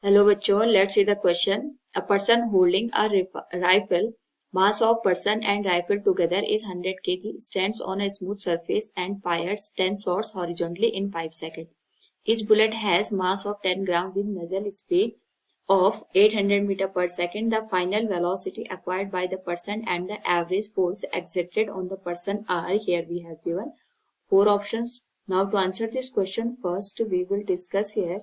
Hello बच्चों, let's see the question. A person holding a rifle, mass of person and rifle together is 100 kg, stands on a smooth surface and fires 10 shots horizontally in 5 seconds. Each bullet has mass of 10 gram with muzzle speed of 800 meter per second. The final velocity acquired by the person and the average force exerted on the person are, here we have given 4 options. Now to answer this question, first we will discuss here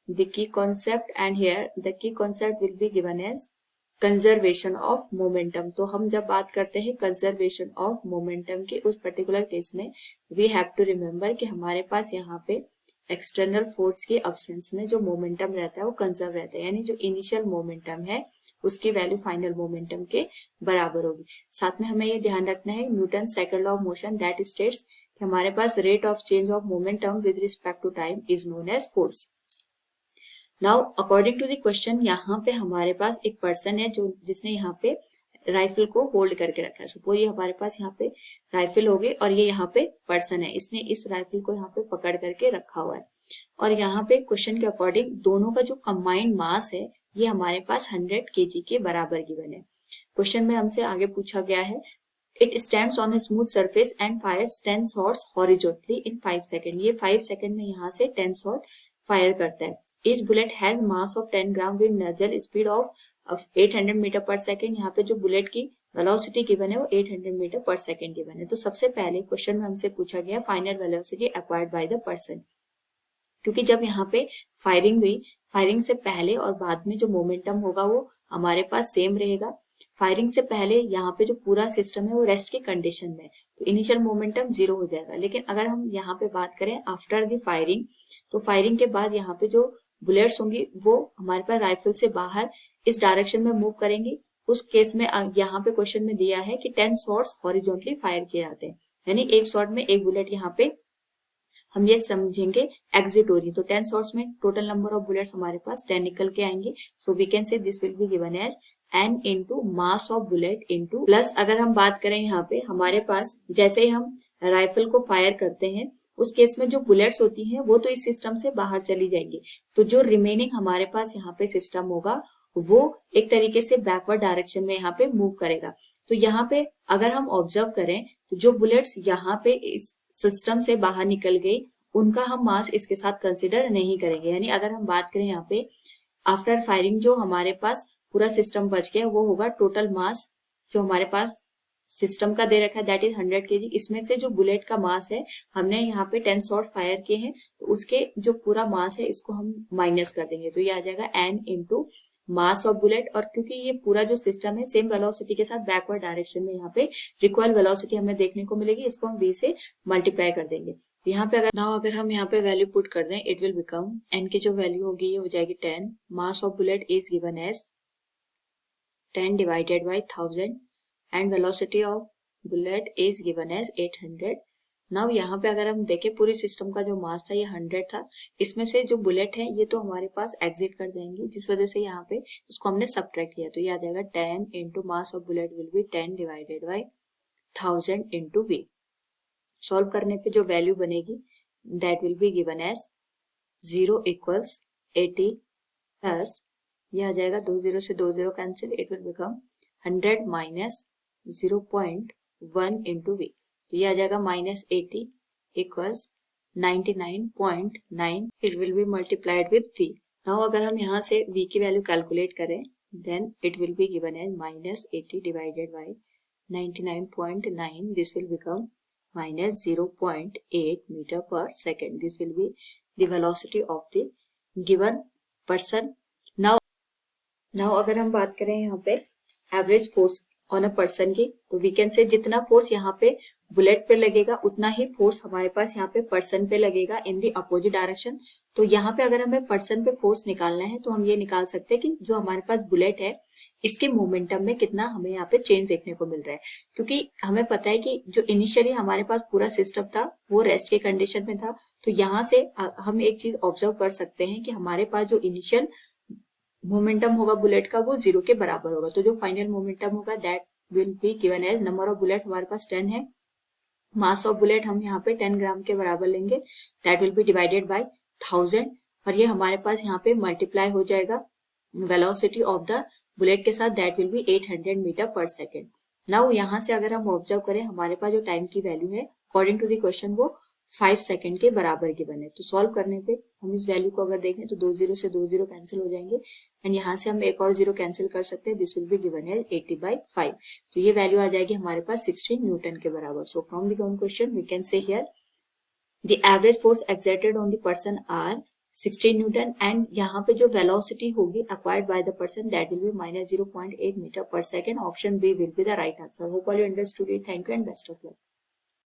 the key concept, and here the key concept will be given as conservation of momentum. तो हम जब बात करते हैं conservation of momentum के उस particular case में we have to remember कि हमारे पास यहाँ पे एक्सटर्नल फोर्स के अब्सेंस में जो मोमेंटम रहता है वो कंजर्व रहता है, यानी जो इनिशियल मोमेंटम है उसकी वैल्यू फाइनल मोमेंटम के बराबर होगी. साथ में हमें ये ध्यान रखना है Newton second law of motion that states कि हमारे पास rate of change of momentum with respect to time is known as force. Now according to the question, यहाँ पे हमारे पास एक पर्सन है जो जिसने यहाँ पे राइफल को होल्ड करके रखा है. सपोज ये हमारे पास यहाँ पे राइफल हो गई और ये यहाँ पे पर्सन है, इसने इस राइफल को यहाँ पे पकड़ करके रखा हुआ है. और यहाँ पे क्वेश्चन के अकॉर्डिंग दोनों का जो कंबाइंड मास है ये हमारे पास 100 kg के बराबर गिवन है. क्वेश्चन में हमसे आगे पूछा गया है it stands on a smooth surface and fires 10 shots horizontally in 5 second. ये 5 सेकंड में यहाँ से 10 शॉट फायर करता है. Each bullet has mass of 10 gram with muzzle speed of 800 metre per second. यहाँ पे जो बुलेट की वेलोसिटी गिवन है वो 800 मीटर पर सेकेंड गिवन है. तो सबसे पहले क्वेश्चन में हमसे पूछा गया final velocity acquired by the person, क्योंकि जब यहाँ पे फायरिंग हुई, फायरिंग से पहले और बाद में जो मोमेंटम होगा वो हमारे पास सेम रहेगा. फायरिंग से पहले यहाँ पे जो पूरा सिस्टम है वो रेस्ट की कंडीशन में, तो इनिशियल मोमेंटम 0 हो जाएगा. लेकिन अगर हम यहाँ पे बात करें आफ्टर द फायरिंग, तो फायरिंग के बाद यहाँ पे जो बुलेट्स होंगी वो हमारे पास राइफल से बाहर इस डायरेक्शन में मूव करेंगी. उस केस में यहाँ पे क्वेश्चन में दिया है कि 10 शॉट्स हॉरिजॉन्टली फायर किए जाते हैं, यानी एक शॉट में एक बुलेट यहाँ पे हम ये समझेंगे एग्जिट हो रही है. तो 10 शॉट्स में टोटल नंबर ऑफ बुलेट्स हमारे पास 10 निकल के आएंगे. So we can say this will be given as n into mass of bullet into plus. अगर हम बात करें यहाँ पे हमारे पास जैसे ही हम राइफल को फायर करते हैं उस केस में जो बुलेट्स होती हैं वो तो इस सिस्टम से बाहर चली जाएंगी, तो जो रिमेनिंग हमारे पास यहाँ पे सिस्टम होगा वो एक तरीके से बैकवर्ड डायरेक्शन में यहाँ पे मूव करेगा. तो यहाँ पे अगर हम ऑब्जर्व करें तो जो बुलेट्स यहाँ पे इस सिस्टम से बाहर निकल गई उनका हम मास इसके साथ कंसिडर नहीं करेंगे. यानी अगर हम बात करें यहाँ पे आफ्टर फायरिंग जो हमारे पास पूरा सिस्टम बच गया वो होगा टोटल मास जो हमारे पास सिस्टम का दे रखा है दैट इज 100 kg. इसमें से जो बुलेट का मास है हमने यहाँ पे 10 शॉट फायर किए हैं तो उसके जो पूरा मास है इसको हम माइनस कर देंगे, तो ये आ जाएगा n into mass of bullet. और क्योंकि ये पूरा जो सिस्टम है सेम वेलोसिटी के साथ बैकवर्ड डायरेक्शन में यहाँ पे रिक्वायर्ड वेलोसिटी हमें देखने को मिलेगी, इसको हम v से मल्टीप्लाई कर देंगे. यहाँ पे अगर हम यहाँ पे वैल्यू पुट कर दें इट विल बिकम n की जो वैल्यू होगी ये हो जाएगी 10. Mass of bullet is given as 10 divided by 1000 and velocity of bullet is given as 800. Now यहाँ पे अगर हम देखें पूरी सिस्टम का जो मास था ये 100 था, इसमें से जो बुलेट है ये तो हमारे पास एग्जिट कर जाएंगे जिस वजह से यहाँ पे इसको हमने सब्ट्रैक्ट किया, तो ये आ जाएगा 10 into mass of bullet will be 10 divided by 1000 into v. Solve करने पे जो वैल्यू बनेगी that will be given as 0 equals 80 plus ये आ जाएगा 2 0 से 2 0 cancel, it will become 100 minus 0.1 into v, तो ये आ जाएगा minus 80 equals 99.9. It will be multiplied with v. Now अगर हम यहाँ से v की वैल्यू कैलकुलेट करें then it will be given as minus 80 divided by 99.9. This will become minus 0.8 metre per second. This will be the velocity of the given person. Now अगर हम बात करें यहाँ पे average force on a person की, तो we can से जितना फोर्स यहाँ पे बुलेट पे लगेगा उतना ही फोर्स हमारे पास यहाँ पे पर्सन पे लगेगा इन दी अपोजिट डायरेक्शन. तो यहाँ पे अगर हमें पर्सन पे फोर्स निकालना है तो हम ये निकाल सकते हैं कि जो हमारे पास बुलेट है इसके मोमेंटम में कितना हमें यहाँ पे चेंज देखने को मिल रहा है, क्योंकि हमें पता है कि जो इनिशियली हमारे पास पूरा सिस्टम था वो रेस्ट के कंडीशन में था. तो यहाँ से हम एक चीज ऑब्जर्व कर सकते हैं कि हमारे पास जो इनिशियल मोमेंटम होगा बुलेट का वो 0 के बराबर होगा. तो जो फाइनल मोमेंटम होगा that will be given as number of bullets हमारे पास 10 है, मास ऑफ बुलेट हम यहाँ पे 10 ग्राम के बराबर लेंगे that will B divided by 1000. और ये हमारे पास यहाँ पे मल्टीप्लाई हो जाएगा वेलोसिटी ऑफ द बुलेट के साथ, that will B 800 metre per second. Now यहाँ से अगर हम ऑब्जर्व करें, हमारे पास जो टाइम की वैल्यू है अकॉर्डिंग टू द क्वेश्चन वो 5 सेकेंड के बराबर गिवन है। तो सॉल्व करने पे हम इस वैल्यू को अगर देखें तो 2 जीरो से 2 जीरो कैंसिल हो जाएंगे एंड यहाँ से हम एक और जीरो कैंसिल कर सकते हैं। दिस विल बी गिवन है 80/5। तो ये वैल्यू आ जाएगी हमारे पास 16 न्यूटन के बराबर। So from the given question we can say here the average force exerted on the person are 16 newton and यहाँ पे जो वेलोसिटी होगी acquired by the person that will be minus 0.8 meter per second. Option B will be the right answer. Hope all you understood it. Thank you and best of luck.